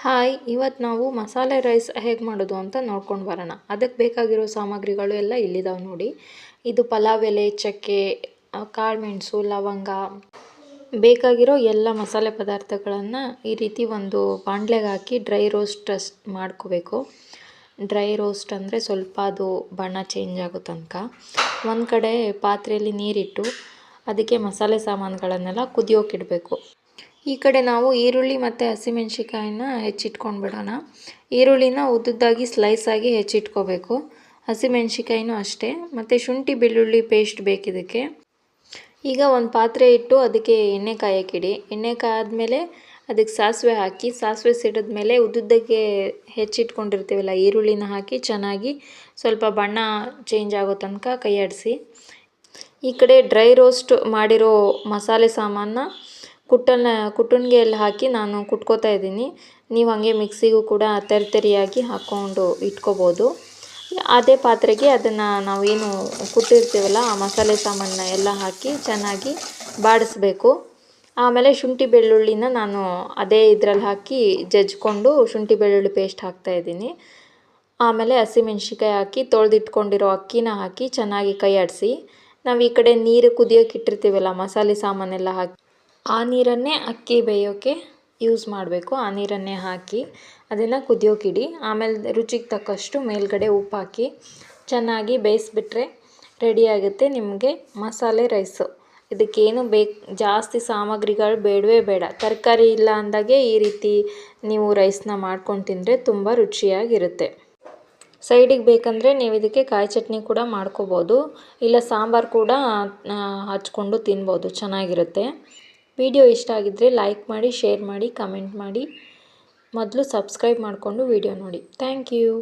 Hi, ಇವತ್ತು ನಾವು ಮಸಾಲೆ ರೈಸ್ ಹೇಗೆ ಮಾಡೋದು ಅಂತ ನೋಡ್ಕೊಂಡು ಬರೋಣ. ಅದಕ್ಕೆ ಬೇಕಾಗಿರೋ ಸಾಮಗ್ರಿಗಳು ಎಲ್ಲ ಇಲ್ಲಿದ್ದಾವೆ ನೋಡಿ. ಇದು ಪಲಾವ್ ಎಲೆ, ಚಕ್ಕೆ, ಕಾಳುಮೆಣಸು, ಲವಂಗ, ಬೇಕಾಗಿರೋ ಎಲ್ಲ ಮಸಾಲೆ ಪದಾರ್ಥಗಳನ್ನು ಈ ರೀತಿ ಒಂದು ಬಾಣಲೆಗೆ ಹಾಕಿ ಡ್ರೈ ರೋಸ್ಟ್ ಮಾಡ್ಕೋಬೇಕು. ಡ್ರೈ ರೋಸ್ಟ್ ಅಂದರೆ ಸ್ವಲ್ಪ ಅದು ಬಣ್ಣ ಚೇಂಜ್ ಆಗೋ ತನಕ. ಒಂದು ಕಡೆ ಪಾತ್ರೆಯಲ್ಲಿ ನೀರಿಟ್ಟು ಅದಕ್ಕೆ ಮಸಾಲೆ ಸಾಮಾನುಗಳನ್ನೆಲ್ಲ ಕುದಿಯೋಕ್ಕಿಡಬೇಕು. ಈ ಕಡೆ ನಾವು ಈರುಳ್ಳಿ ಮತ್ತು ಹಸಿಮೆಣ್ಸಿಕಾಯಿನ ಹೆಚ್ಚಿಟ್ಕೊಂಡು ಬಿಡೋಣ. ಈರುಳ್ಳಿನ ಉದ್ದುದ್ದಾಗಿ ಸ್ಲೈಸ್ ಆಗಿ ಹೆಚ್ಚಿಟ್ಕೋಬೇಕು. ಹಸಿಮೆಣ್ಸಿಕಾಯಿನೂ ಅಷ್ಟೇ. ಮತ್ತು ಶುಂಠಿ ಬೆಳ್ಳುಳ್ಳಿ ಪೇಸ್ಟ್ ಬೇಕಿದ್ದಕ್ಕೆ. ಈಗ ಒಂದು ಪಾತ್ರೆ ಇಟ್ಟು ಅದಕ್ಕೆ ಎಣ್ಣೆ ಕಾಯಕ್ಕಿಡಿ. ಎಣ್ಣೆ ಕಾದ್ಮೇಲೆ ಅದಕ್ಕೆ ಸಾಸಿವೆ ಹಾಕಿ, ಸಾಸಿವೆ ಸಿಡಿದ್ಮೇಲೆ ಉದ್ದುದ್ದಕ್ಕೆ ಹೆಚ್ಚಿಟ್ಕೊಂಡಿರ್ತೀವಲ್ಲ ಈರುಳ್ಳಿನ ಹಾಕಿ ಚೆನ್ನಾಗಿ ಸ್ವಲ್ಪ ಬಣ್ಣ ಚೇಂಜ್ ಆಗೋ ತನಕ ಕೈ ಆಡಿಸಿ. ಈ ಕಡೆ ಡ್ರೈ ರೋಸ್ಟ್ ಮಾಡಿರೋ ಮಸಾಲೆ ಸಾಮಾನ ಕುಟ್ಟಣಿಗೆಯಲ್ಲಿ ಹಾಕಿ ನಾನು ಕುಟ್ಕೋತಾ ಇದ್ದೀನಿ. ನೀವು ಹಾಗೆ ಮಿಕ್ಸಿಗೂ ಕೂಡ ತರಿಯಾಗಿ ಹಾಕ್ಕೊಂಡು ಇಟ್ಕೋಬೋದು. ಅದೇ ಪಾತ್ರೆಗೆ ಅದನ್ನು ನಾವೇನು ಕುಟ್ಟಿರ್ತೀವಲ್ಲ ಆ ಮಸಾಲೆ ಸಾಮಾನನ್ನ ಎಲ್ಲ ಹಾಕಿ ಚೆನ್ನಾಗಿ ಬಾಡಿಸ್ಬೇಕು. ಆಮೇಲೆ ಶುಂಠಿ ಬೆಳ್ಳುಳ್ಳಿನ ನಾನು ಅದೇ ಇದರಲ್ಲಿ ಹಾಕಿ ಜಜ್ಜಿಕೊಂಡು ಶುಂಠಿ ಬೆಳ್ಳುಳ್ಳಿ ಪೇಸ್ಟ್ ಹಾಕ್ತಾಯಿದ್ದೀನಿ. ಆಮೇಲೆ ಹಸಿಮೆಣ್ಸಿಕಾಯಿ ಹಾಕಿ ತೊಳೆದಿಟ್ಕೊಂಡಿರೋ ಅಕ್ಕಿನ ಹಾಕಿ ಚೆನ್ನಾಗಿ ಕೈ ಆಡಿಸಿ. ನಾವು ಈ ಕಡೆ ನೀರು ಕುದಿಯೋಕೆ ಇಟ್ಟಿರ್ತೀವಲ್ಲ ಮಸಾಲೆ ಸಾಮಾನೆಲ್ಲ ಹಾಕಿ, ಆ ನೀರನ್ನೇ ಅಕ್ಕಿ ಬೇಯೋಕ್ಕೆ ಯೂಸ್ ಮಾಡಬೇಕು. ಆ ನೀರನ್ನೇ ಹಾಕಿ ಅದನ್ನು ಕುದಿಯೋಕ್ಕಿಡಿ. ಆಮೇಲೆ ರುಚಿಗೆ ತಕ್ಕಷ್ಟು ಮೇಲ್ಗಡೆ ಉಪ್ಪು ಹಾಕಿ ಚೆನ್ನಾಗಿ ಬೇಯಿಸ್ಬಿಟ್ರೆ ರೆಡಿಯಾಗುತ್ತೆ ನಿಮಗೆ ಮಸಾಲೆ ರೈಸು. ಇದಕ್ಕೇನು ಜಾಸ್ತಿ ಸಾಮಗ್ರಿಗಳು ಬೇಡವೇ ಬೇಡ. ತರಕಾರಿ ಇಲ್ಲ ಅಂದಾಗೆ ಈ ರೀತಿ ನೀವು ರೈಸ್ನ ಮಾಡ್ಕೊಂಡು ತಿಂದರೆ ತುಂಬ ರುಚಿಯಾಗಿರುತ್ತೆ. ಸೈಡಿಗೆ ಬೇಕಂದರೆ ನೀವು ಇದಕ್ಕೆ ಕಾಯಿ ಚಟ್ನಿ ಕೂಡ ಮಾಡ್ಕೋಬೋದು, ಇಲ್ಲ ಸಾಂಬಾರು ಕೂಡ ಹಚ್ಕೊಂಡು ತಿನ್ಬೋದು, ಚೆನ್ನಾಗಿರುತ್ತೆ. ವಿಡಿಯೋ ಇಷ್ಟ ಆಗಿದ್ದರೆ ಲೈಕ್ ಮಾಡಿ, ಶೇರ್ ಮಾಡಿ, ಕಮೆಂಟ್ ಮಾಡಿ. ಮೊದಲು ಸಬ್ಸ್ಕ್ರೈಬ್ ಮಾಡಿಕೊಂಡು ವಿಡಿಯೋ ನೋಡಿ. Thank you.